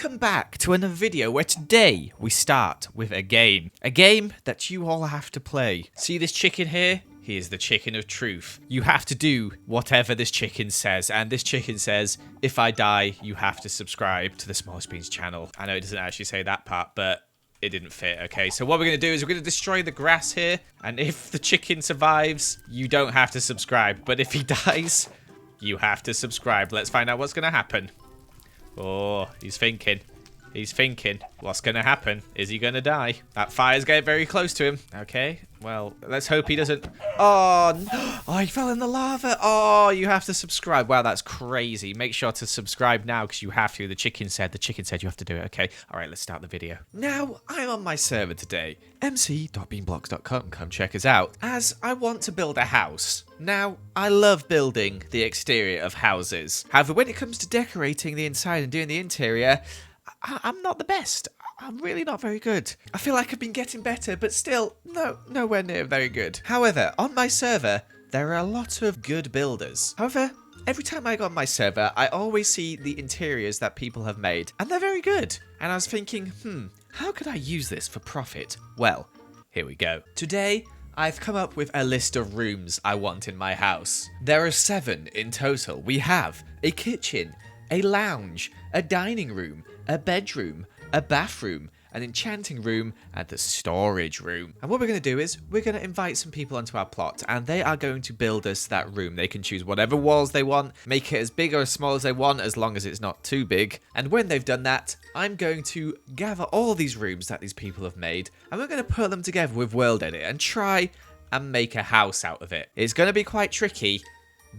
welcome back to another video where today we start with a game. A game that you all have to play. See this chicken here? He is the chicken of truth. You have to do whatever this chicken says, and this chicken says, if I die, you have to subscribe to the Smallishbeans channel. I know it doesn't actually say that part, but it didn't fit. Okay, so what we're going to do is we're going to destroy the grass here, and if the chicken survives, you don't have to subscribe, but if he dies, you have to subscribe. Let's find out what's going to happen. Oh, he's thinking. He's thinking. What's going to happen? Is he going to die? That fire's getting very close to him. Okay, well, let's hope he doesn't. Oh, no. Oh, he fell in the lava. Oh, you have to subscribe. Wow, that's crazy. Make sure to subscribe now because you have to. The chicken said you have to do it. Okay, all right, let's start the video. Now, I'm on my server today, mc.beanblocks.com. Come check us out, as I want to build a house. Now, I love building the exterior of houses. However, when it comes to decorating the inside and doing the interior, I'm not the best. I'm really not very good. I feel like I've been getting better, but still, nowhere near very good. However, on my server, there are a lot of good builders. However, every time I go on my server, I always see the interiors that people have made, and they're very good. And I was thinking, how could I use this for profit? Well, here we go. Today, I've come up with a list of rooms I want in my house. There are 7 in total. We have a kitchen, a lounge, a dining room, a bedroom, a bathroom, an enchanting room, and a storage room. And what we're going to do is we're going to invite some people onto our plot, and they are going to build us that room. They can choose whatever walls they want, make it as big or as small as they want, as long as it's not too big. And when they've done that, I'm going to gather all these rooms that these people have made, and we're going to put them together with World Edit and try and make a house out of it. It's going to be quite tricky,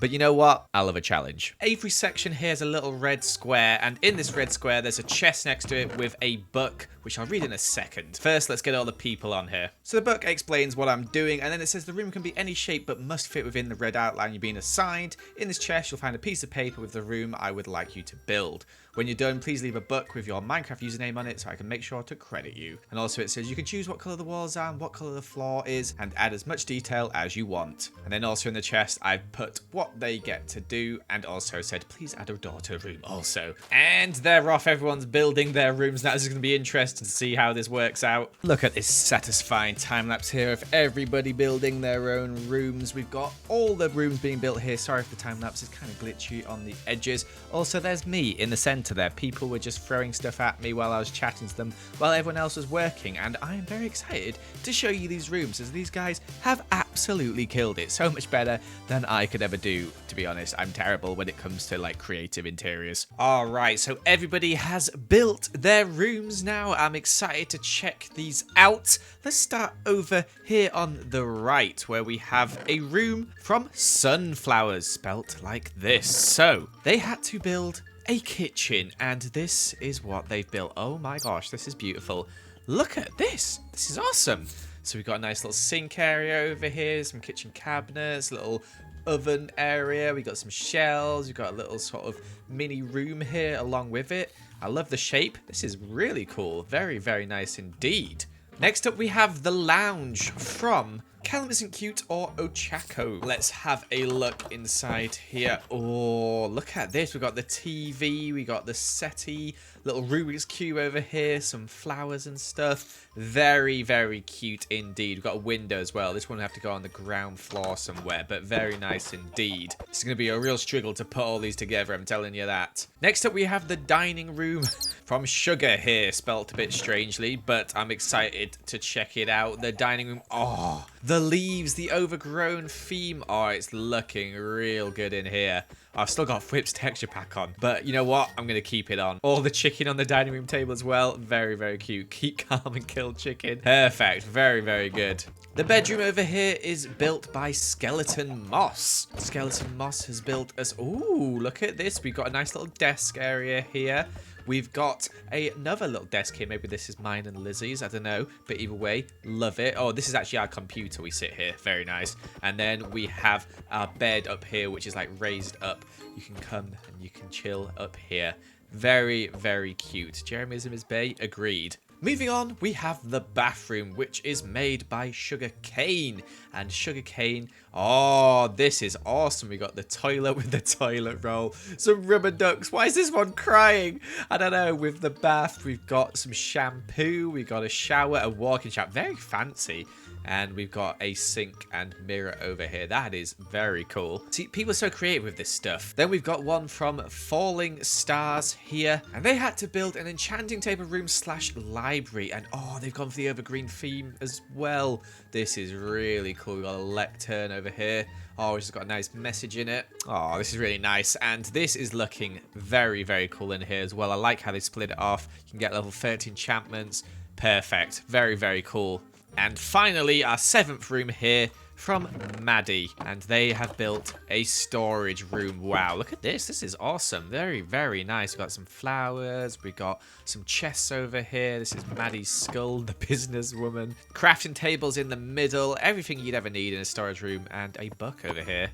but you know what? I love a challenge. Every section here is a little red square, and in this red square, there's a chest next to it with a book, which I'll read in a second. First, let's get all the people on here. So the book explains what I'm doing, and then it says the room can be any shape, but must fit within the red outline you're being assigned. In this chest, you'll find a piece of paper with the room I would like you to build. When you're done, please leave a book with your Minecraft username on it so I can make sure to credit you. And also it says you can choose what color the walls are and what color the floor is, and add as much detail as you want. And then also in the chest, I've put what they get to do, and also said please add a door to the room also. And they're off. Everyone's building their rooms now. This is going to be interesting to see how this works out. Look at this satisfying time lapse here of everybody building their own rooms. We've got all the rooms being built here. Sorry if the time lapse is kind of glitchy on the edges. Also, there's me in the center there. People were just throwing stuff at me while I was chatting to them while everyone else was working, and I am very excited to show you these rooms, as these guys have absolutely killed it. So much better than I could ever do. To be honest, I'm terrible when it comes to like creative interiors. All right, so everybody has built their rooms now. I'm excited to check these out. Let's start over here on the right, where we have a room from Sunflowers, spelt like this. So they had to build a kitchen, and this is what they've built. Oh my gosh, this is beautiful. Look at this. This is awesome. So we've got a nice little sink area over here, some kitchen cabinets, little oven area. We got some shelves. We've got a little sort of mini room here along with it. I love the shape. This is really cool. Very, very nice indeed. Next up, we have the lounge from Callum Isn't Cute or Ochako. Let's have a look inside here. Oh, look at this. We've got the TV, we got the settee, little Rubik's Cube over here, some flowers and stuff. Very, very cute indeed. We've got a window as well. This one will have to go on the ground floor somewhere, but very nice indeed. This is going to be a real struggle to put all these together, I'm telling you that. Next up, we have the dining room from Sugar here, spelt a bit strangely, but I'm excited to check it out. The dining room, oh, the leaves, the overgrown theme. Oh, it's looking real good in here. I've still got Whip's texture pack on, but you know what? I'm going to keep it on. All the chicken on the dining room table as well. Very, very cute. Keep calm and kill chicken. Perfect. Very, very good. The bedroom over here is built by Skeleton Moss. Skeleton Moss has built us... Ooh, look at this. We've got a nice little desk area here. We've got another little desk here. Maybe this is mine and Lizzie's. I don't know. But either way, love it. Oh, this is actually our computer. We sit here. Very nice. And then we have our bed up here, which is like raised up. You can come and you can chill up here. Very, very cute. Jeremy's in his bay. Agreed. Moving on, we have the bathroom, which is made by Sugarcane. And Sugarcane, oh, this is awesome. We got the toilet with the toilet roll, some rubber ducks. Why is this one crying? I don't know. With the bath, we've got some shampoo. We got a shower, a walk-in shower. Very fancy. And we've got a sink and mirror over here. That is very cool. See, people are so creative with this stuff. Then we've got one from Falling Stars here. And they had to build an enchanting table room / library. And oh, they've gone for the evergreen theme as well. This is really cool. We've got a lectern over here. Oh, it's got a nice message in it. Oh, this is really nice. And this is looking very, very cool in here as well. I like how they split it off. You can get level 30 enchantments. Perfect. Very, very cool. And finally, our 7th room here from Maddie. And they have built a storage room. Wow, look at this. This is awesome. Very, very nice. We've got some flowers. We've got some chests over here. This is Maddie's skull, the businesswoman. Crafting tables in the middle. Everything you'd ever need in a storage room. And a book over here.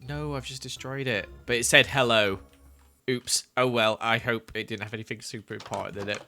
No, I've just destroyed it. But it said hello. Oops. Oh well, I hope it didn't have anything super important in it.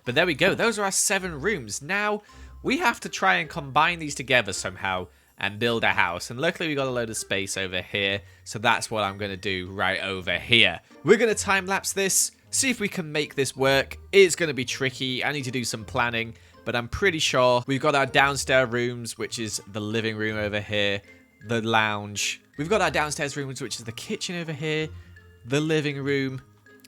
But there we go. Those are our 7 rooms. Now, we have to try and combine these together somehow and build a house. And luckily we got a load of space over here. So that's what I'm going to do right over here. We're going to time-lapse this, see if we can make this work. It's going to be tricky. I need to do some planning. But I'm pretty sure we've got our downstairs rooms, which is the living room over here. The lounge. We've got our downstairs rooms, which is the kitchen over here. The living room.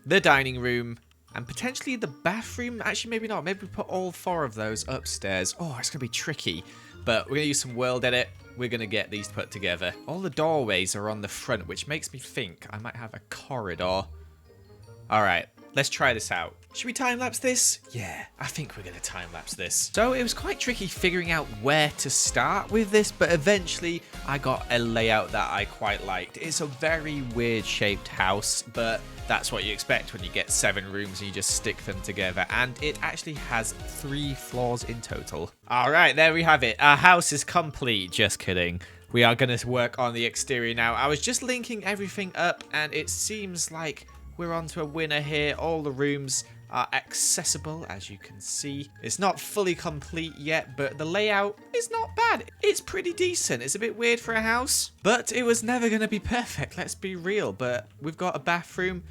The dining room. And potentially the bathroom. Actually, maybe not. Maybe we put all 4 of those upstairs. Oh, it's going to be tricky. But we're going to use some world edit. We're going to get these put together. All the doorways are on the front, which makes me think I might have a corridor. All right, let's try this out. Should we time-lapse this? Yeah, I think we're going to time-lapse this. So it was quite tricky figuring out where to start with this, but eventually I got a layout that I quite liked. It's a very weird shaped house, but that's what you expect when you get 7 rooms and you just stick them together. And it actually has 3 floors in total. All right, there we have it. Our house is complete. Just kidding. We are going to work on the exterior now. I was just linking everything up and it seems like we're onto a winner here. All the rooms are accessible, as you can see. It's not fully complete yet, but the layout is not bad. It's pretty decent. It's a bit weird for a house, but it was never going to be perfect, let's be real. But we've got a bathroom,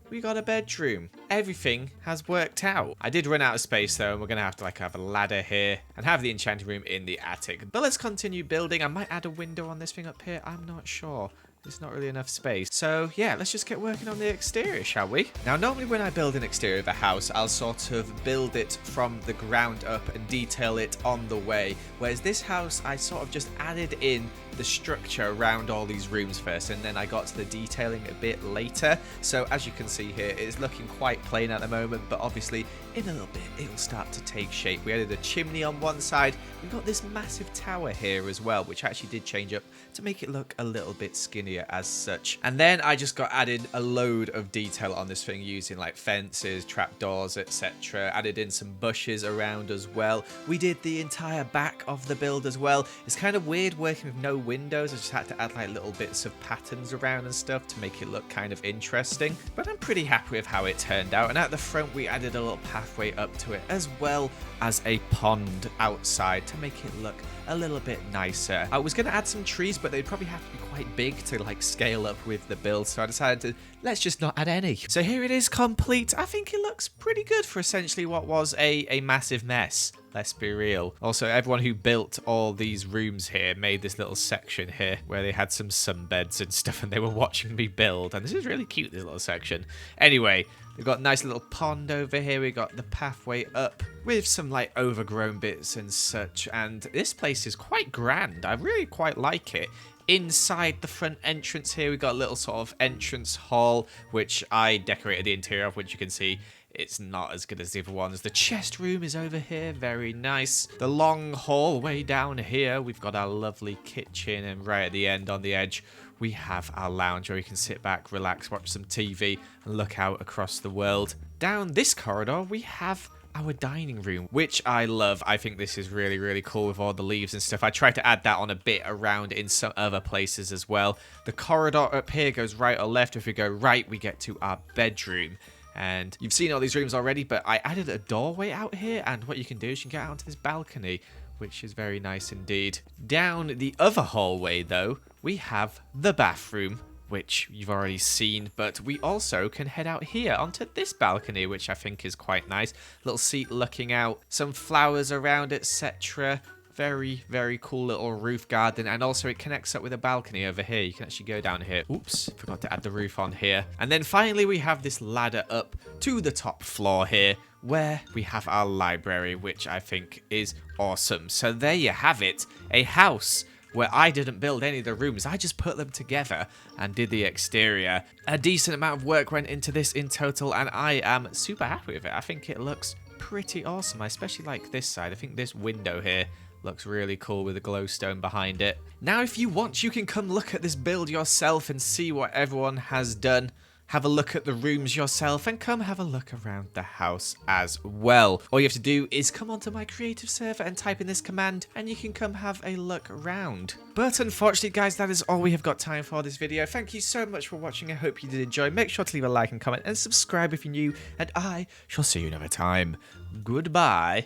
we got a bedroom. Everything has worked out. I did run out of space though, and we're going to have to have a ladder here and have the enchanting room in the attic. But let's continue building. I might add a window on this thing up here. I'm not sure. There's not really enough space. So yeah, let's just get working on the exterior, shall we? Now, normally when I build an exterior of a house, I'll sort of build it from the ground up and detail it on the way. Whereas this house, I sort of just added in the structure around all these rooms first, and then I got to the detailing a bit later. So as you can see here, it's looking quite plain at the moment, but obviously in a little bit it'll start to take shape. We added a chimney on one side. We've got this massive tower here as well, which actually did change up to make it look a little bit skinnier as such. And then I just got added a load of detail on this thing using like fences, trapdoors, etc. Added in some bushes around as well. We did the entire back of the build as well. It's kind of weird working with no windows. I just had to add like little bits of patterns around and stuff to make it look kind of interesting. But I'm pretty happy with how it turned out. And at the front we added a little pathway up to it, as well as a pond outside to make it look a little bit nicer. I was going to add some trees, but they'd probably have to be quite big to like scale up with the build, so I decided to let's just not add any. So here it is, complete. I think it looks pretty good for essentially what was a massive mess. Let's be real. Also, everyone who built all these rooms here made this little section here where they had some sunbeds and stuff and they were watching me build. And this is really cute, this little section. Anyway, we've got a nice little pond over here. We got the pathway up with some like overgrown bits and such. And this place is quite grand. I really quite like it. Inside the front entrance here, we got a little sort of entrance hall, which I decorated the interior of, which you can see it's not as good as the other ones. The chest room is over here, very nice. The long hallway down here, we've got our lovely kitchen, and right at the end on the edge, we have our lounge where we can sit back, relax, watch some TV, and look out across the world. Down this corridor, we have our dining room, which I love. I think this is really, really cool with all the leaves and stuff. I tried to add that on a bit around in some other places as well. The corridor up here goes right or left. If we go right, we get to our bedroom. And you've seen all these rooms already, but I added a doorway out here, and what you can do is you can get out onto this balcony, which is very nice indeed. Down the other hallway, though, we have the bathroom, which you've already seen, but we also can head out here onto this balcony, which I think is quite nice. Little seat looking out, some flowers around, etc. Very, very cool little roof garden, and also it connects up with a balcony over here. You can actually go down here. Oops, forgot to add the roof on here. And then finally we have this ladder up to the top floor here, where we have our library, which I think is awesome. So there you have it, a house where I didn't build any of the rooms. I just put them together and did the exterior. A decent amount of work went into this in total, and I am super happy with it. I think it looks pretty awesome. I especially like this side. I think this window here looks really cool with a glowstone behind it. Now, if you want, you can come look at this build yourself and see what everyone has done. Have a look at the rooms yourself and come have a look around the house as well. All you have to do is come onto my creative server and type in this command and you can come have a look around. But unfortunately, guys, that is all we have got time for this video. Thank you so much for watching. I hope you did enjoy. Make sure to leave a like and comment and subscribe if you're new, and I shall see you another time. Goodbye.